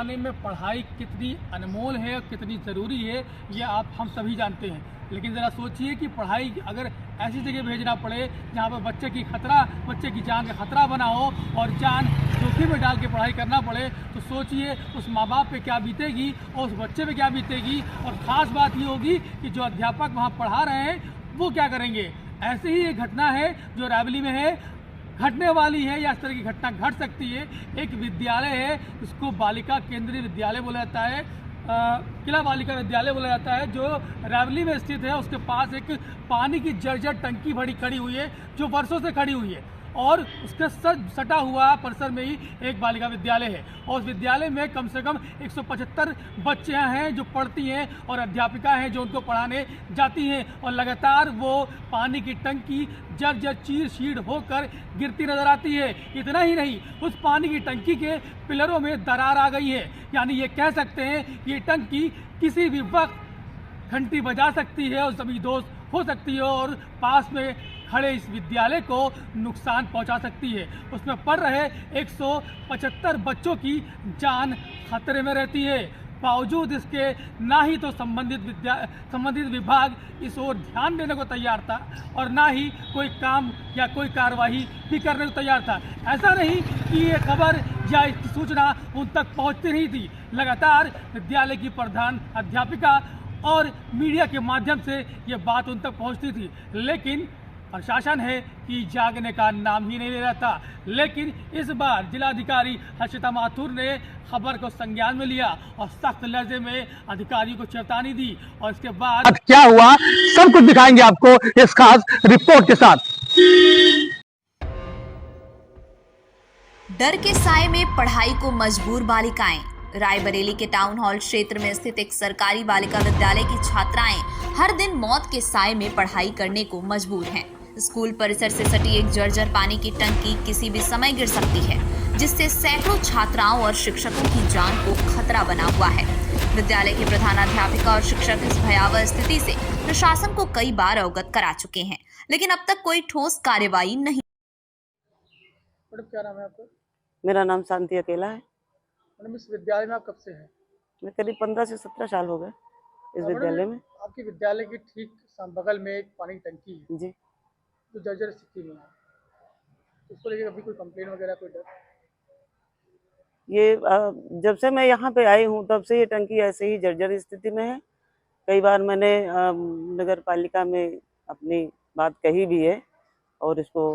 ज़माने में पढ़ाई कितनी अनमोल है और कितनी ज़रूरी है, ये हम सभी जानते हैं। लेकिन ज़रा सोचिए कि पढ़ाई अगर ऐसी जगह भेजना पड़े जहाँ पर बच्चे की जान का खतरा बना हो और जान जोखिम में डाल के पढ़ाई करना पड़े, तो सोचिए उस माँ बाप पे क्या बीतेगी और उस बच्चे पे क्या बीतेगी। और ख़ास बात ये होगी कि जो अध्यापक वहाँ पढ़ा रहे हैं वो क्या करेंगे। ऐसे ही एक घटना है जो रायबरेली में है, घटने वाली है या इस तरह की घटना घट सकती है। एक विद्यालय है, इसको बालिका केंद्रीय विद्यालय बोला जाता है, किला बालिका विद्यालय बोला जाता है, जो रायबरेली में स्थित है। उसके पास एक पानी की जर्जर टंकी बड़ी खड़ी हुई है जो वर्षों से खड़ी हुई है और उसके सटा हुआ परिसर में ही एक बालिका विद्यालय है। और उस विद्यालय में कम से कम 175 बच्चियां हैं जो पढ़ती हैं और अध्यापिका हैं जो उनको पढ़ाने जाती हैं। और लगातार वो पानी की टंकी जर्जर चीर होकर गिरती नजर आती है। इतना ही नहीं, उस पानी की टंकी के पिलरों में दरार आ गई है। यानी ये कह सकते हैं ये टंकी किसी भी वक्त घंटी बजा सकती है और सभी दोस्त हो सकती है और पास में खड़े इस विद्यालय को नुकसान पहुंचा सकती है। उसमें पढ़ रहे 175 बच्चों की जान खतरे में रहती है। बावजूद इसके ना ही तो संबंधित विभाग इस ओर ध्यान देने को तैयार था और ना ही कोई काम या कोई कार्रवाई भी करने को तैयार था। ऐसा नहीं कि ये खबर या इसकी सूचना उन तक पहुंचती नहीं थी। लगातार विद्यालय की प्रधान अध्यापिका और मीडिया के माध्यम से ये बात उन तक पहुंचती थी, लेकिन प्रशासन है कि जागने का नाम ही नहीं ले रहा था। लेकिन इस बार जिलाधिकारी हर्षिता माथुर ने खबर को संज्ञान में लिया और सख्त लहजे में अधिकारियों को चेतावनी दी। और इसके बाद क्या हुआ सब कुछ दिखाएंगे आपको इस खास रिपोर्ट के साथ। डर के साए में पढ़ाई को मजबूर बालिकाएं। रायबरेली के टाउन हॉल क्षेत्र में स्थित एक सरकारी बालिका विद्यालय की छात्राएं हर दिन मौत के साए में पढ़ाई करने को मजबूर हैं। स्कूल परिसर से सटी एक जर्जर पानी की टंकी किसी भी समय गिर सकती है, जिससे सैकड़ों छात्राओं और शिक्षकों की जान को खतरा बना हुआ है। विद्यालय के प्रधानाध्यापिका और शिक्षक इस भयावह स्थिति से प्रशासन को कई बार अवगत करा चुके हैं, लेकिन अब तक कोई ठोस कार्रवाई नहीं। क्या नाम है आपका? मेरा नाम शांति अकेला है। मैडम, इस विद्यालय में आप कब से हैं? मैं करीब 15 से 17 साल हो गए इस विद्यालय में। आपके विद्यालय के ठीक बगल में एक पानी की टंकी है जी, जो जर्जर स्थिति में है, उसको लेकर अभी कोई कंप्लेन वगैरह कोई डर? ये जब से मैं यहाँ पे आई हूँ तब से ये टंकी ऐसे ही जर्जर स्थिति में है। कई बार मैंने नगर पालिका में अपनी बात कही भी है और इसको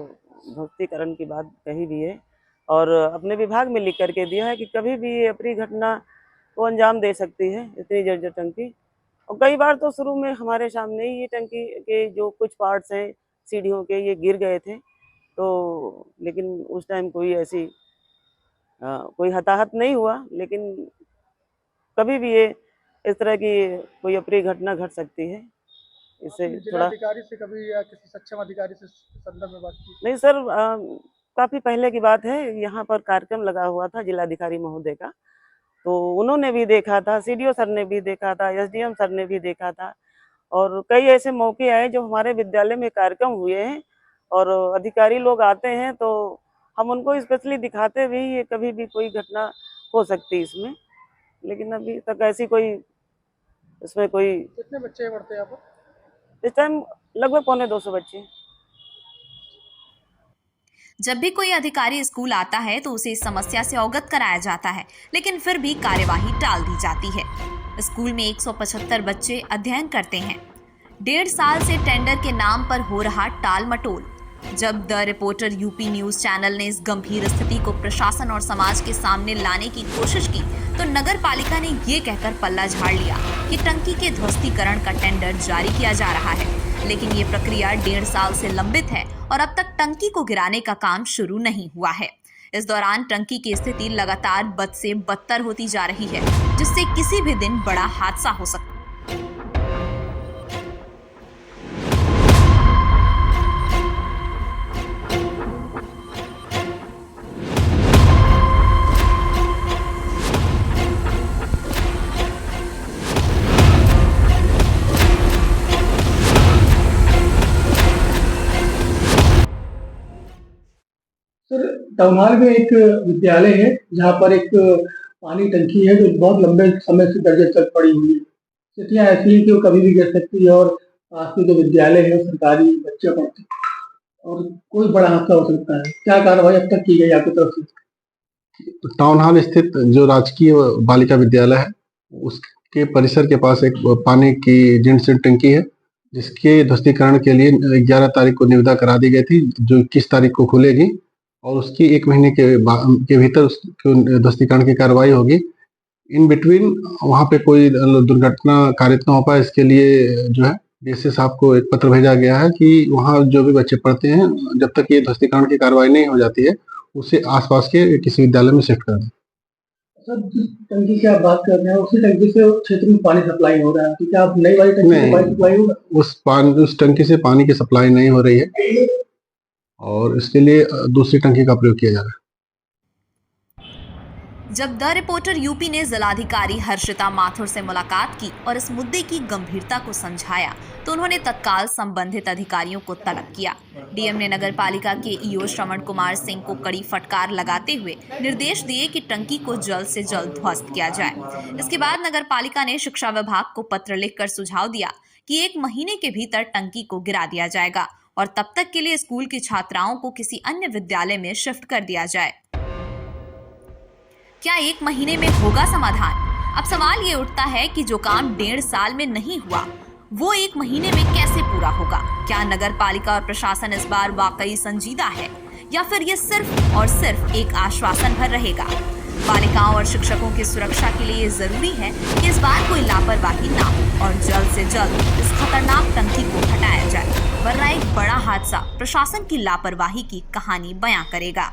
ध्वस्तीकरण की बात कही भी है और अपने विभाग में लिख करके दिया है कि कभी भी ये अपनी घटना को अंजाम दे सकती है इतनी जर्जर टंकी। और कई बार तो शुरू में हमारे सामने ही ये टंकी के जो कुछ पार्ट्स हैं सीढ़ियों के ये गिर गए थे, तो लेकिन उस टाइम कोई ऐसी कोई हताहत नहीं हुआ। लेकिन कभी भी ये इस तरह की कोई अप्रिय घटना घट सकती है। इससे थोड़ा अधिकारी से कभी या किसी सक्षम अधिकारी से संदर्भ में बात की? नहीं सर, काफ़ी पहले की बात है। यहाँ पर कार्यक्रम लगा हुआ था जिलाधिकारी महोदय का, तो उन्होंने भी देखा था, सीडीओ सर ने भी देखा था, एसडीएम सर ने भी देखा था और कई ऐसे मौके आए जो हमारे विद्यालय में कार्यक्रम हुए हैं और अधिकारी लोग आते हैं तो हम उनको स्पेशली दिखाते भी ये कभी भी कोई घटना हो सकती है इसमें। लेकिन अभी तक ऐसी कोई इसमें कोई। कितने बच्चे पढ़ते हैं यहाँ पर? इस टाइम लगभग 250 बच्चे। जब भी कोई अधिकारी स्कूल आता है तो उसे इस समस्या से अवगत कराया जाता है, लेकिन फिर भी कार्यवाही टाल दी जाती है। स्कूल में 175 बच्चे अध्ययन करते हैं। 1.5 साल से टेंडर के नाम पर हो रहा टाल मटोल। जब the reporter UP news channel ने इस गंभीर स्थिति को प्रशासन और समाज के सामने लाने की कोशिश की तो नगर पालिका ने ये कहकर पल्ला झाड़ लिया कि टंकी के ध्वस्तीकरण का टेंडर जारी किया जा रहा है, लेकिन ये प्रक्रिया 1.5 साल से लंबित है और अब तक टंकी को गिराने का काम शुरू नहीं हुआ है। इस दौरान टंकी की स्थिति लगातार बद से बदतर होती जा रही है, जिससे किसी भी दिन बड़ा हादसा हो सकता है। सर, टाउन हॉल में एक विद्यालय है जहाँ पर एक पानी टंकी है जो बहुत लंबे समय से दर्जे तक पड़ी हुई है। स्थितियाँ ऐसी हैं कि वो कभी भी गिर सकती है और पास में जो विद्यालय है सरकारी बच्चे पढ़ते हैं और कोई बड़ा हादसा हो सकता है। क्या कार्रवाई अब तक की गई आपकी तरफ से? टाउन हॉल स्थित जो राजकीय बालिका विद्यालय है उसके परिसर के पास एक पानी की जीर्ण शीर्ण टंकी है जिसके ध्वस्तीकरण के लिए 11 तारीख को निविदा करा दी गई थी, जो 21 तारीख को खुलेगी और उसकी 1 महीने के भीतर उसको ध्वस्तीकरण की कार्रवाई होगी। इन बिटवीन वहाँ पे कोई दुर्घटना कारित न हो पाए, इसके लिए जो है डीसी साहब को एक पत्र भेजा गया है कि वहाँ जो भी बच्चे पढ़ते हैं जब तक ये ध्वस्तीकरण की कार्रवाई नहीं हो जाती है उसे आसपास के किसी विद्यालय में शिफ्ट कर दें। सर, जिस टंकी की आप बात कर रहे हैं उसी टंकी से क्षेत्र में पानी सप्लाई हो रहा है, तो क्या आप नई वाली टंकी से पानी सप्लाई होगा? उस टंकी से पानी की सप्लाई नहीं हो रही है और इसके लिए दूसरी टंकी का प्रयोग किया जा रहा है। जब द रिपोर्टर यूपी ने जिलाधिकारी हर्षिता माथुर से मुलाकात की और इस मुद्दे की गंभीरता को समझाया तो उन्होंने तत्काल संबंधित अधिकारियों को तलब किया। डीएम ने नगर पालिका के ईओ श्रवण कुमार सिंह को कड़ी फटकार लगाते हुए निर्देश दिए कि टंकी को जल्द से जल्द ध्वस्त किया जाए। इसके बाद नगर पालिका ने शिक्षा विभाग को पत्र लिखकर सुझाव दिया कि 1 महीने के भीतर टंकी को गिरा दिया जाएगा और तब तक के लिए स्कूल की छात्राओं को किसी अन्य विद्यालय में शिफ्ट कर दिया जाए। क्या 1 महीने में होगा समाधान? अब सवाल ये उठता है कि जो काम 1.5 साल में नहीं हुआ वो 1 महीने में कैसे पूरा होगा? क्या नगर पालिका और प्रशासन इस बार वाकई संजीदा है या फिर ये सिर्फ और सिर्फ एक आश्वासन भर रहेगा? बालिकाओं और शिक्षकों की सुरक्षा के लिए ये जरूरी है कि इस बार कोई लापरवाही ना हो और जल्द से जल्द इस खतरनाक टंकी को हटाया जाए, वरना एक बड़ा हादसा प्रशासन की लापरवाही की कहानी बयां करेगा।